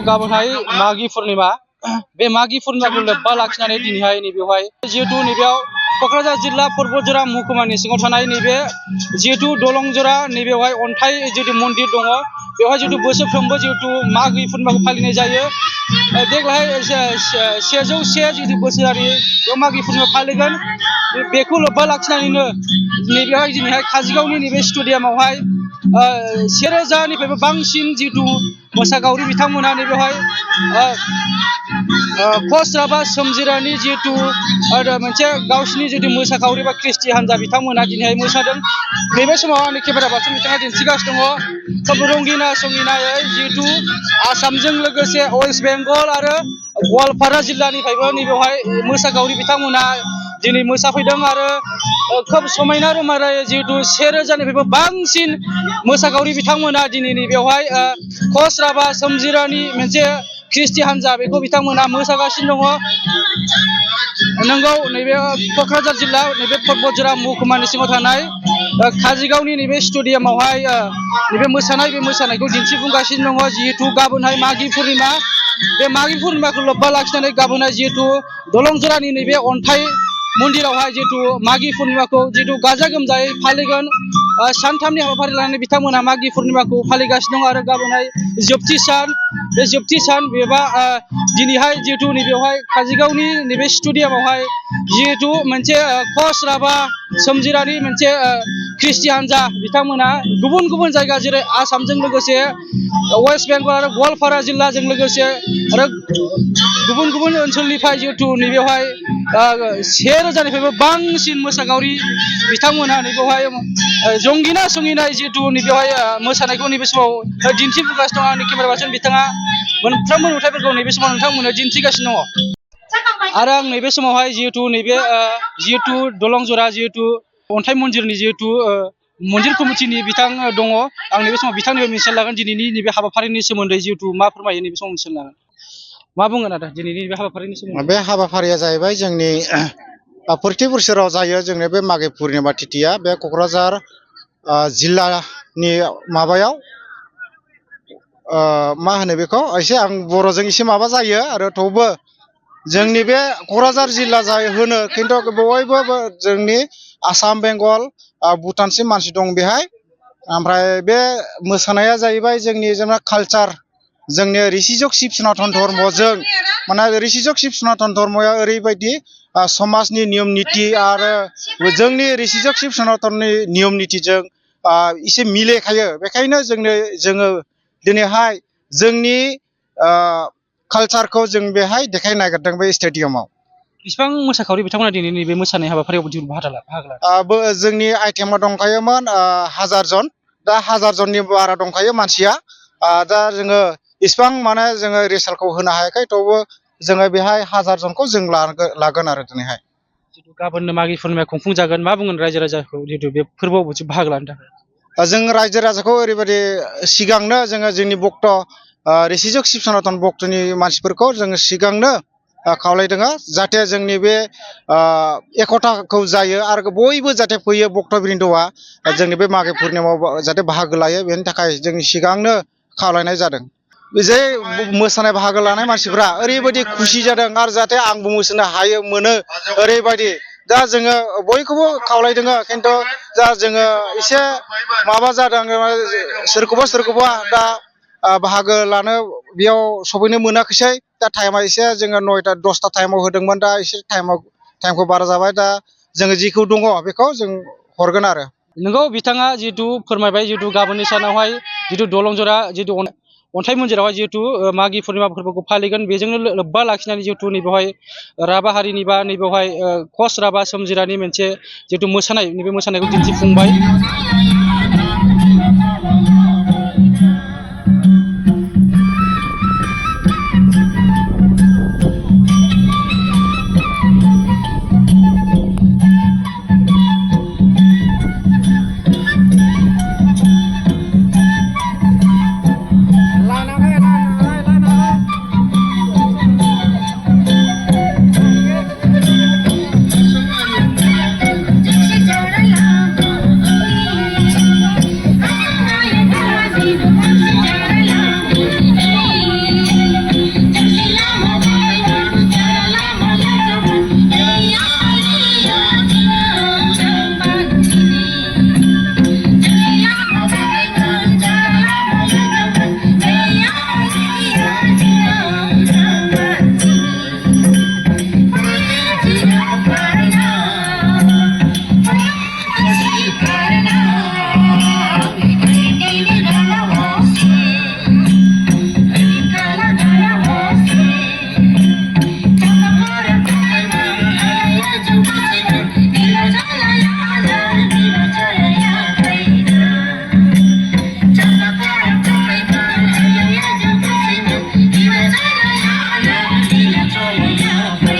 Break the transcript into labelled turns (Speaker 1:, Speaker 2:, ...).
Speaker 1: गाबोनहाय मागि पूर्णिमा बे मागि पूर्णिमाखौ लोब्बा लाखिनानै दिनैहाय नैबेवहाय जिहेतु नैबेयाव क'क्राझार जिल्ला पर्बतजरा महकुमानि सिङाव थानाय नैबे जिहेतु दलंजरा नैबेवहाय अन्थाइ जिहेतु मन्दिर दङ बेवहाय जिहेतु बोसोरफ्रोमबो जिहेतु मागि पूर्णिमाखौ फालिनाय जायो। देग्लाय 101 जिहेतु बोसोरारि बे मागि पूर्णिमा फालिगोन बेखौ लोब्बा लाखिनानैनो नैबेवहाय दिनैहाय काजलगावनि नैबे स्टेडियामावहाय 1000निफ्रायबो बांसिन जिहेतु मोसाखावरि बिथांमोना नैबेवहाय कच राभा सोमजिरानि जिहेतु मोनसे गावसिनि जिहेतु मोसाखावरि बा ख्रिस्टि हान्जा बिथांमोना दिनैहाय मोसादों। नैबे समाव आंनि केमेरा पार्सन बिथाङा दिन्थिगासिनो दङ खोब रंगिना संगिनायै जिहेतु आसामजों लोगोसे वेस्ट बेंगल आरो गवालपारा जिल्लानिफ्रायबो नैबेवहाय मोसाखावरि बिथांमोना दिनै मोसाफैदों आरो खोब समायना रमायनायै जिहेतु 1000निफ्रायबो बांसिन मोसाखावरि बिथांमोना दिनै नैबेवहाय कच राभा सोमजिरानि मोनसे ख्रिस्टि हान्जा बेखौ बिथांमोना मोसागासिनो दङ। नंगौ नैबे क'क्राझार जिल्ला नैबे पर्बतजरा महकुमानि सिङाव थानाय काजलगावनि नैबे स्टेडियामावहाय नैबे मोसानायखौ दिन्थिफुंगासिनो दङ। जिहेतु गाबोनहाय मागि पूर्णिमा बे मागि पूर्णिमाखौ लोब्बा लाखिनानै गाबोनहाय जिहेतु दलंजरानि नैबे अन्थाइ मन्दिरावहाय जिहेतु मागि पूर्णिमाखौ जिहेतु गाजा गोमजायै फालिगोन। सानथामनि हाबाफारि लानानै बिथांमोना मागि पूर्णिमाखौ फालिगासिनो दं आरो गाबोनहाय जोबथि सान बे जोबथि सान बेबा दिनैहाय जिहेतु नैबेवहाय काजलगावनि नैबे स्टेडियामावहाय जिहेतु मोनसे कच राभा सोमजिरानि मोनसे ख्रिस्टि हान्जा बिथांमोना गुबुन गुबुन जायगा जेरै आसामजों लोगोसे वेस्ट बेंगल आरो गवालपारा जिल्लाजों लोगोसे आरो गुबुन गुबुन ओनसोलनिफ्राय जिहेतु नैबेवहाय 1000निफ्रायबो बांसिन मोसाखावरि बिथांमोना नैबेवहाय रंगिना संगिनाय जिहेतु नैबेवहाय मोसानायखौ नैबे समाव दिन्थिफुंगासिनो दं। आंनि केमेरा पार्सन बिथाङा मोनफ्रोमबो नुथायफोरखौ नैबे समाव नोंथांमोननो दिन्थिगासिनो दङ आरो आं नैबे समावहाय जिहेतु नैबे जिहेतु दलंजरा जिहेतु अन्थाइ मन्दिरनि जिहेतु मन्दिर कमिटिनि बिथां दङ आं नैबे समाव बिथांनिफ्राय मिथिना लागोन दिनैनि नैबे हाबाफारिनि सोमोन्दै जिहेतु मा फोरमायो नैबे समाव मिथिना लागोन। मा बुंगोन आदा दिनैनि बे हाबाफारिनि सोमोन्दै?
Speaker 2: बे हाबाफारिया जाहैबाय जोंनि प्रति बोसोराव जायो जोंनि बे मागि पूर्णिमा तिथिया बे क'क्राझार जिल्लानि माबायाव मा होनो बेखौ एसे आं बर'जों एसे माबा जायो आरो थेवबो जोंनि बे क'क्राझार जिल्ला जाय होनो खिन्थु बयबो जोंनि आसाम बेंगल भुटानसिम मानसि दं बेहाय। ओमफ्राय बे मोसानाया जाहैबाय जोंनि जेनेबा कालचार जोंनि ऋषिजक शिब सनातन धर्मजों माने ऋषिजक शिब सनातन धर्मया ओरैबायदि समाजनि नियम निति आरो जोंनि ऋषिजक शिब सनातननि नियम नितिजों एसे मिलायखायो। बेखायनो जोङो दिनैहाय जोंनि कालचारखौ जों बेहाय देखायनो नागिरदों बे स्टेडियामाव।
Speaker 1: बेसेबां मोसाखावरि बिथांमोना दिनैनि बे मोसानाय हाबाफारियाव बाहागो लादों?
Speaker 2: जोंनि आइटेमा दंखायोमोन 1000 जन दा 1000 जननि बारा दंखायो मानसिया। दा जोङो इसिबां माने जोङो रिसार्टखौ होनो हायाखै थेवबो जोङो बेहाय 1000 जनखौ जों लागोन आरो दिनैहाय।
Speaker 1: जितु गाबोननो मागि पूर्णिमा खुंफुंजागोन मा बुंगोन रायजो राजाखौ जितु बे फोरबोआव बाहागो लानो थाखाय?
Speaker 2: जों रायजो राजाखौ ओरैबायदि सिगांनो जोङो जोंनि भक्त ऋषिजक शिब सनातन भक्तनि मानसिफोरखौ जोङो सिगांनो खावलायदों जाहाथे जोंनि बे एकताखौ जायो आरो बयबो जाहाथे फैयो भक्त बृन्दआ जोंनि बे मागि पूर्णिमायाव जाहाथे बाहागो लायो बेनि थाखाय जों सिगांनो खावलायनाय जादों। जे मोसानाय बाहागो लानाय मानसिफ्रा ओरैबायदि खुसि जादों आरो जाहाथे आंबो मोसानो हायो मोनो ओरैबायदि दा जोङो बयखौबो खावलायदों खिन्थु दा जोङो एसे माबा जादों सोरखौबा दा बाहागो लानो बेयाव सफैनो मोनाखैसै। दा टाइमा एसे जोङो 9टा 10टा टाइमाव होदोंमोन दा एसे टाइमखौ बारा जाबाय दा जोङो जिखौ दङ बेखौ जों हरगोन आरो।
Speaker 1: नोंगौ बिथाङा जिहेतु फोरमायबाय जिहेतु गाबोननि सानावहाय जिहेतु दलंजरा जिहेतु अन्थाइ मन्दिरावहाय जिहेतु मागि पूर्णिमा फोरबोखौ फालिगोन बेजोंनो लोब्बा लाखिनानै जिहेतु नैबेवहाय राभा हारिनि बा नैबेवहाय कच राभा सोमजिरानि मोनसे जिहेतु मोसानाय नैबे मोसानायखौ दिन्थिफुंबाय।